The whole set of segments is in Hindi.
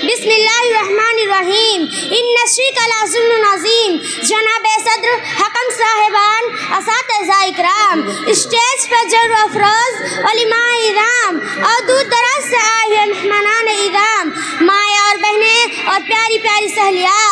बिस्मिल्लाहिर्रहमानिर्रहीम। इन्ना शिर्का लज़ुल्मुन अज़ीम। जनाब सदर हकम साहिबान, असातिज़ा इकराम, स्टेज पर जर्र अफरोज़ उलमाए इराम और दूर दराज से आए हैं मेहमानान इराम, माएँ और बहनें और प्यारी प्यारी सहेलियाँ,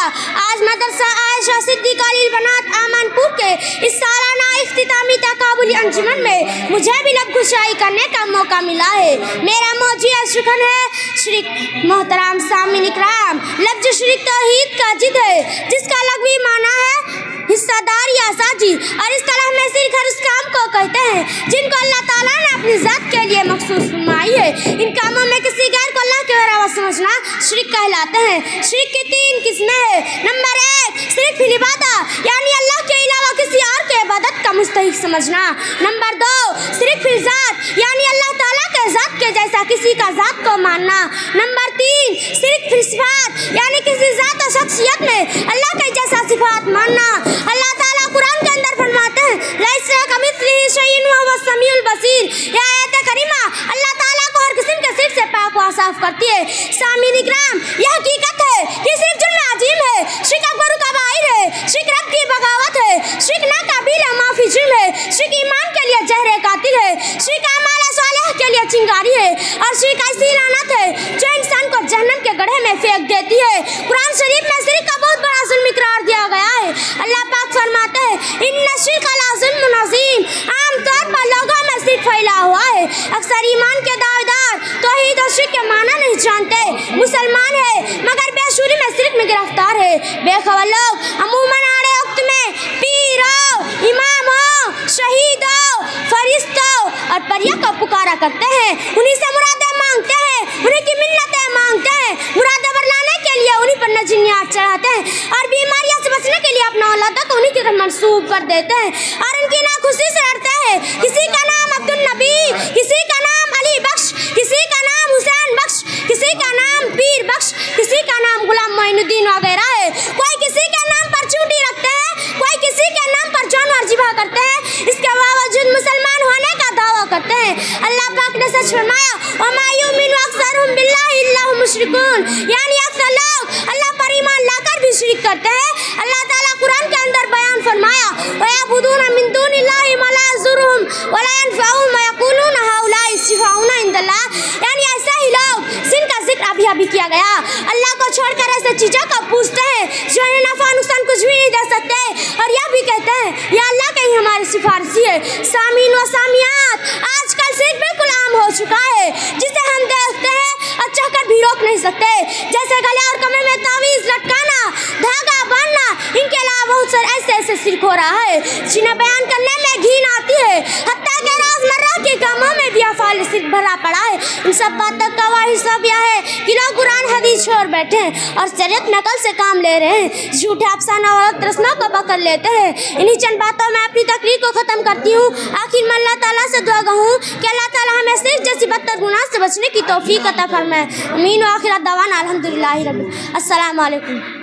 आज मदरसा आयशा सिद्दीक़ा बनात आमनपुर के इस सालाना इख्तितामी तकाबुली अंजुमन में मुझे भी लब खुशाई करने का मौका मिला है। मेरा मौजूद शुक्र है शरीक मोहतराम सामिन इकराम। लफ्ज़ शरीक तौहीद का जिद है, जिसका लग़वी माना है हिस्सादार या साझी, और इस तरह में सिर्फ हर उस काम को कहते हैं जिनको अल्लाह ताला ने अपनी ज़ात के लिए मखसूस फरमाई है। इन कामों में किसी गैर को अल्लाह के अलावा समझना शिर्क कहलाते हैं। शिर्क की 3 किस्में हैं। नंबर 1, शिर्क फिल इबादत, यानी अल्लाह के अलावा किसी और के इबादत का मुस्तहिक समझना। नंबर 2, शिर्क फिल ज़ात, यानी अल्लाह ताला के ज़ात के जैसा किसी का ज़ात को मानना। नंबर 3, शिर्क फिल सिफ़ात, यानी किसी ज़ात और शख्सियत में अल्लाह के जैसा सिफ़ात मानना। अल्लाह ताला कुरान के अंदर फरमाते हैं, लैसा कमिस्लिही शैउन व हुवस समीउल बसीर। यह आयत करीमा अल्लाह ताला को हर किस्म के शिर्क से पाक व साफ करती है। सामीन इकराम, यह हकीकत है कि शिर्क जुर्म अजीम है, शिर्क अकबर कबाइर है, शिर्क रब की बगावत है, शिर्क नाकाबिल माफी जुर्म है, शिर्क ईमान के लिए जहर कातिल है, शिर्क अमाल सालेह के लिए चिंगारी है, और शिर्क ऐसी लानत है जो इंसान को जहन्नम के गड्ढे में फेंक देती है। कुरान शरीफ में शिर्क का बहुत बड़ा जुल्म करार दिया गया है। अल्लाह पाक फरमाते हैं, इन्ना शिर्का लज़ुल्मुन अज़ीम। आमतौर पर लोगों में शिर्क फैला हुआ है। अक्सर ईमान के दावेदार तौहीद और शिर्क के माना नहीं जानते। मुसलमान है मगर बेशुरी में शिर्क में गिरफ्तार है। बेखबर लोग अमूमन आड़े वक्त में पीरों, इमामों, शहीदों, फरिश्तों और परियों को पुकारा करते हैं। उन्हीं से मुरादें मांगते हैं, उन्हीं की मिन्नतें मांगते हैं, मुरादें बरलाने के लिए उन्हीं पर नजरियात चढ़ाते हैं, और बीमारियों से बचने के लिए अपना औलादा को उन्हीं की तरफ मंसूब कर देते हैं, और उनकी नाखुशी से लड़ते हैं। किसी का नाम अब्दुल नबी, किसी का नाम अली बख्श, किसी का नाम हुसैन बख्श, किसी का नाम पीर बख्श, किसी का नाम गुलाम मोइनुद्दीन वगैरह है। कोई किसी के नाम पर चूटी रखते हैं, कोई किसी के नाम पर जानवर ज़िबह करते हैं, इसके बावजूद मुसलमान होने का दावा करते हैं। अल्लाह पाक ने सच फरमाया, वमा युमिनु अक्सरुहुम बिल्लाहि इल्ला हुम मुशरिकून, यानी अक्सर लोग अल्लाह पर ईमान लाकर भी शिर्क करते हैं। अल्लाह ताला कुरान के अंदर बयान फरमाया, वयअबुदूना मिन दुनिल्लाहि मा ला यज़ुरुहुम व ला यनफ़उहुम व यक़ूलूना हाउलाइ शिफ़ाउना इंदल्लाह, यानी ऐसे ही लोग जिनका जिक्र अभी किया गया, अल्लाह को छोड़कर ऐसे चीज़ों को पूछते हैं जो इन्हें नफ़ा नुकसान कुछ भी नहीं दे सकते, और यह भी कहते हैं या अल्लाह कहीं हमारी सिफारिशी है। सामीन व सामियात, आजकल शिर्क बिल्कुल आम हो चुका है, जिसे हम देखते हैं और चाहकर भी रोक नहीं सकते, जैसे गले और कमर में तावीज़ लटकाना, धागा बांधना। इनके अलावा बहुत सारे ऐसे शिर्क हो रहा है जिन्हें बयान करने में घिन आती है। हत्ता के रोज़मर्रा के कामों में भी अफ़ाल शिर्क भरा पड़ा है। इन सब बातों का गवाही सब यह है कि लोग कुरान हदीस छोड़ बैठे हैं और शरीयत नकल से काम ले रहे हैं, झूठे अफसाना और रस्मों को पकड़ लेते हैं। इन्हीं चंद बातों में अपनी तकरीर को ख़त्म करती हूँ। आखिर में अल्लाह ताला से दुआ कहूँ कि अल्लाह ताला हमें शिर्क जैसी बदतर गुनाह से बचने की तौफीक अता फरमाए। आमीन व आखिर दवाना अल्हम्दुलिल्लाहि रब्बिल। अस्सलामु अलैकुम।